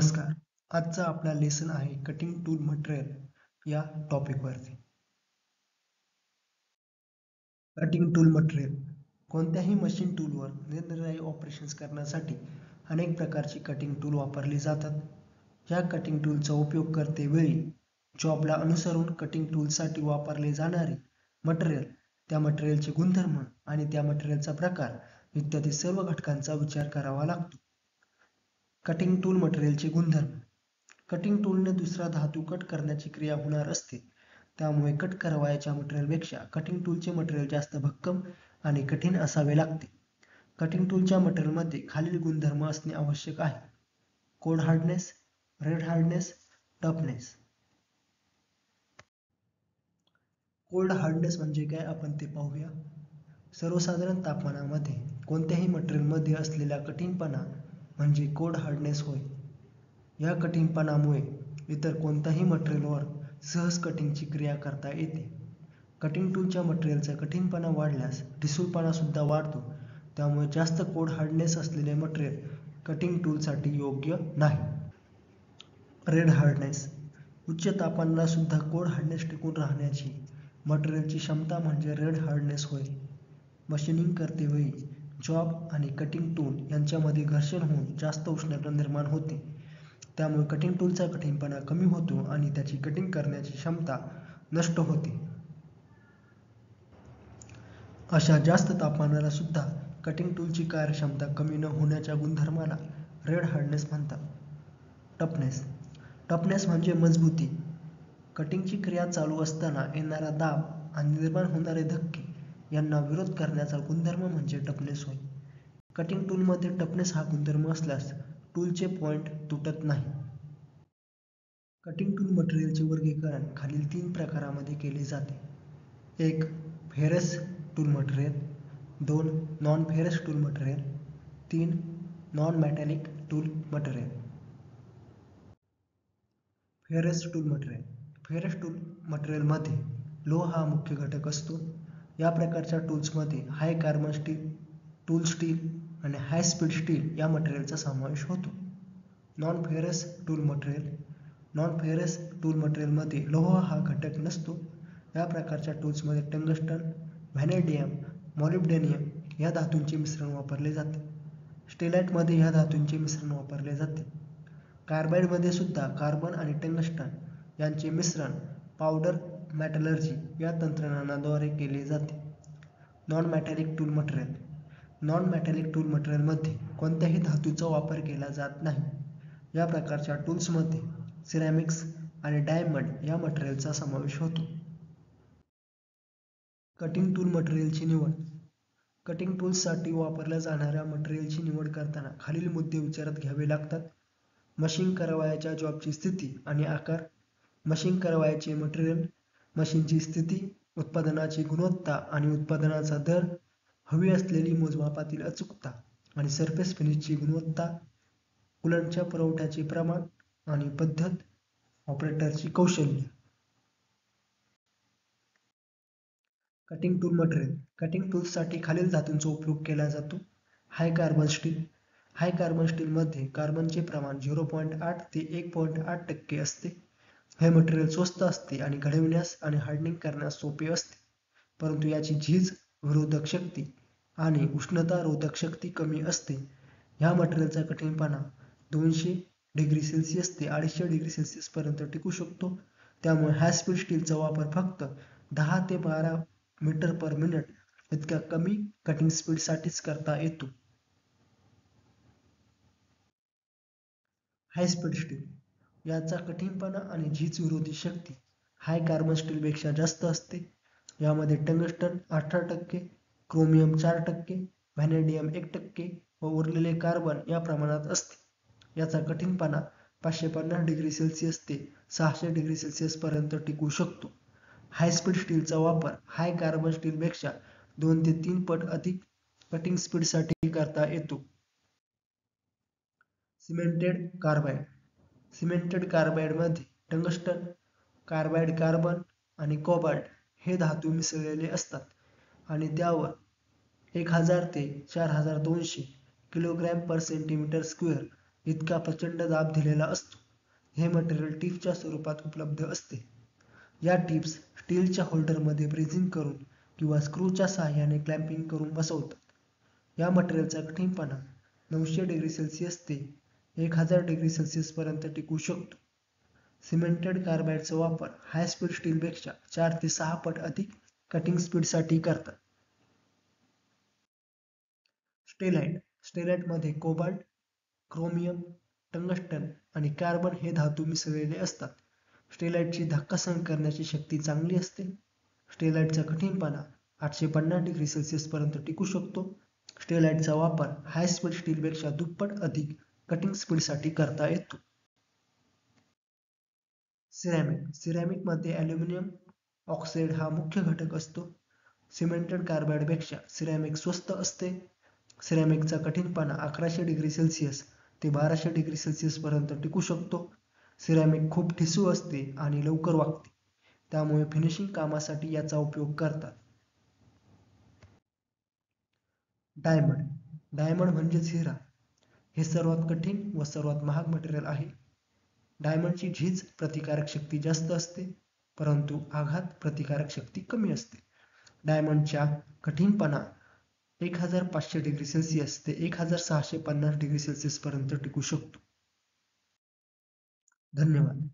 नमस्कार. आजचा आपला लेसन आहे कटिंग टूल मटेरियल या टॉपिकवरती. कटिंग टूल मटेरियल कोणत्याही मशीन टूलवर निरनिराळी ऑपरेशन्स करण्यासाठी अनेक प्रकारची कटिंग टूल वापरली जातात. या कटिंग टूलचा उपयोग करते वेळी जॉबला अनुसरून कटिंग टूलसाठी वापरले जाणारे मटेरियल, त्या मटेरियलचे गुणधर्म आणि त्या मटेरियलचा प्रकार इत्यादी सर्व घटकांचा विचार करावा लागतो. कटिंग टूल मटेरियलचे गुणधर्म. कटिंग टूलने दुसरा धातू कट करण्याची क्रिया होणार असते, त्यामुळे कट करावयाच्या मटेरियलपेक्षा कटिंग टूलचे मटेरियल जास्त भक्कम आणि कठीण असावे लागते. कटिंग टूलच्या मटेरियलमध्ये खालील गुणधर्म असणे आवश्यक आहे: code hardness, red hardness, toughness. Cold hardness म्हणजे काय आपण ते पाहूया. सर्वसाधारण तापमानामध्ये कोणत्याही मटेरियलमध्ये असलेला कठीणपणा म्हणजे कोड हार्डनेस होय. या कठीणपणामुळे इतर कोणत्याही मटेरियलवर सहज कटिंगची क्रिया करता येते. कटिंग टूलच्या मटेरियलचा कठीणपणा वाढल्यास ठिसूळपणा सुद्धा वाढतो, त्यामुळे जास्त कोड हार्डनेस असलेले मटेरियल कटिंग टूलसाठी योग्य नाही. Red hardness. उच्च तापमानाला सुद्धा कोड हार्डनेस टिकून राहण्याची मटेरियलची क्षमता म्हणजे रेड हार्डनेस होय. मशीनिंग करतेवेळी जॉब आणि कटिंग टूल यांच्यामध्ये घर्षण होऊन जास्त उष्णता निर्माण होते, त्यामुळे कटिंग टूलचा कठीणपणा कमी होतो आणि त्याची कटिंग करण्याची क्षमता नष्ट होते. अशा जास्त तापमानाला सुद्धा कटिंग टूलची कार्यक्षमता कमी न होण्याच्या गुणधर्माला रेड हार्डनेस म्हणतात. टफनेस. टफनेस म्हणजे मजबूती. कटिंगची क्रिया चालू असताना येणारा दाब आणि निर्माण होणारे धक्के यांना विरोध करण्याचा गुणधर्म म्हणजे टफनेस होय. कटिंग टूलमध्ये टफनेस हा गुणधर्म असल्यास टूलचे पॉइंट तुटत नाही. कटिंग टूल मटेरियलचे वर्गीकरण खालील 3 प्रकारामध्ये केले जाते: 1. Ferrous tool material, 2. Non ferrous tool material, 3. Non metallic tool material. Ferrous tool material. Ferrous tool मटेरियलमध्ये लोह हा मुख्य घटक असतो. या प्रकारच्या टूल्समध्ये हाय कार्बन स्टील, टूल स्टील आणि हाय स्पीड स्टील या मटेरियलचा समावेश होतो. Non ferrous tool material. Non ferrous tool मटेरियलमध्ये लोह हा घटक नसतो. या प्रकारच्या टूल्समध्ये टंगस्टन, व्हॅनेडियम, मॉलिब्डेनियम या धातूंचे मिश्रण वापरले जाते. स्टेलाइटमध्ये या धातूंचे मिश्रण वापरले जाते. कार्बाइडमध्ये सुद्धा कार्बन आणि टंगस्टन यांचे मिश्रण पावडर मेटलर्जी या तंत्रज्ञानाद्वारे केले जाते. Non metallic tool material. Non metallic tool मटेरियलमध्ये कोणत्याही धातूचा वापर केला जात नाही. या प्रकारच्या टूल्समध्ये सिरॅमिक्स आणि डायमंड या मटेरियलचा समावेश होतो. कटिंग टूल मटेरियलची निवड. कटिंग टूल्ससाठी वापरल्या जाणाऱ्या मटेरियलची निवड करताना खालील मुद्दे विचारात घ्यावे लागतात: मशीन करावयाच्या जॉबची स्थिती आणि आकार, मशीन करावयाचे मटेरियल, मशीनची स्थिती, उत्पादनाची गुणवत्ता आणि उत्पादनाचा दर, हवी असलेली मोजमापातील अचूकता आणि सरफेस फिनिशची गुणवत्ता, कूलंटच्या पुरवठ्याचे प्रमाण आणि पद्धत, ऑपरेटरची कौशल्य. Cutting tool material. कटिंग टूल्ससाठी खालील धातूंचा उपयोग केला जातो: हाय कार्बन स्टील. हाय कार्बन स्टीलमध्ये कार्बनचे प्रमाण 0.8 ते 1.8% असते. हे मटेरियल स्वस्त असते आणि घडविण्यास आणि हार्डनिंग करण्यास सोपे असते, परंतु याची झीज विरोधक शक्ती आणि उष्णता रोधक शक्ती कमी असते. ह्या मटेरियलचा कठीणपणा 200 डिग्री सेल्सिअस ते 250 डिग्री सेल्सिअस पर्यंत टिकू शकतो, त्यामुळे हाय स्पीड स्टीलचा वापर फक्त 10 ते 12 मीटर पर मिनिट इतक्या कमी कटिंग स्पीडसाठीच करता येतो. High speed steel. याचा कठीणपणा आणि झीज विरोधी शक्ती हाय कार्बन स्टीलपेक्षा जास्त असते. यामध्ये टंगस्टन 18%, क्रोमियम 4%, व्हॅनेडियम 1% व उरलेले कार्बन या प्रमाणात असते. याचा कठीणपणा 550 डिग्री सेल्सिअस ते 600 डिग्री सेल्सिअस पर्यंत टिकू शकतो. हाय स्पीड स्टीलचा वापर हाय कार्बन स्टीलपेक्षा 2 ते 3 पट अधिक कटिंग स्पीडसाठी करता येतो. Cemented carbide. सिमेंटेड कार्बाइडमध्ये टंगस्टन, कार्बाइड कार्बन आणि कोबाल्ट हे धातू मिसळलेले असतात आणि त्यावर 1000 ते 4200 किलोग्रॅम पर सेंटीमीटर स्क्वेअर इतका प्रचंड दाब दिलेला असतो. हे मटेरियल टिप्सच्या स्वरूपात उपलब्ध असते. या टिप्स स्टीलच्या होल्डरमध्ये ब्रेझिंग करून किंवा स्क्रूच्या सहाय्याने क्लॅम्पिंग करून बसवतात. या मटेरियलचा कठीणपणा 900 डिग्री सेल्सिअस ते 1000 डिग्री सेल्सिअस पर्यंत टिकू शकतो. सिमेंटेड कार्बाइडचा वापर हाय स्पीड स्टीलपेक्षा 4 ते 6 पट अधिक कटिंग स्पीडसाठी करतात. स्टेलाइटमध्ये कोबाल्ट, क्रोमियम, टंगस्टन आणि कार्बन हे धातू मिसळलेले असतात. स्टेलाइटची धक्का सहन करण्याची शक्ती चांगली असते. स्टेलाइटचा कठीणपणा 850 डिग्री सेल्सिअस पर्यंत टिकू शकतो. स्टेलाइटचा वापर हाय स्पीड स्टीलपेक्षा दुप्पट अधिक कटिंग स्पीडसाठी करता येतो. सिरॅमिकमध्ये ॲल्युमिनियम ऑक्साईड हा मुख्य घटक असतो. सिमेंटेड कार्बाइडपेक्षा सिरॅमिक स्वस्त असते. सिरॅमिकचा कठीणपणा 1100 डिग्री सेल्सिअस ते 1200 डिग्री सेल्सिअस पर्यंत टिकू शकतो. सिरॅमिक खूप ठिसूळ असते आणि लवकर वाकते, त्यामुळे फिनिशिंग कामासाठी याचा उपयोग करतात. डायमंड म्हणजेच हिरा. हे सर्वात कठीण व सर्वात महाग मटेरियल आहे. डायमंडची झीज प्रतिकारक शक्ती जास्त असते, परंतु आघात प्रतिकारक शक्ती कमी असते. डायमंडच्या कठीणपणा 1500 डिग्री सेल्सिअस ते 1650 डिग्री सेल्सिअस पर्यंत टिकू शकतो. धन्यवाद.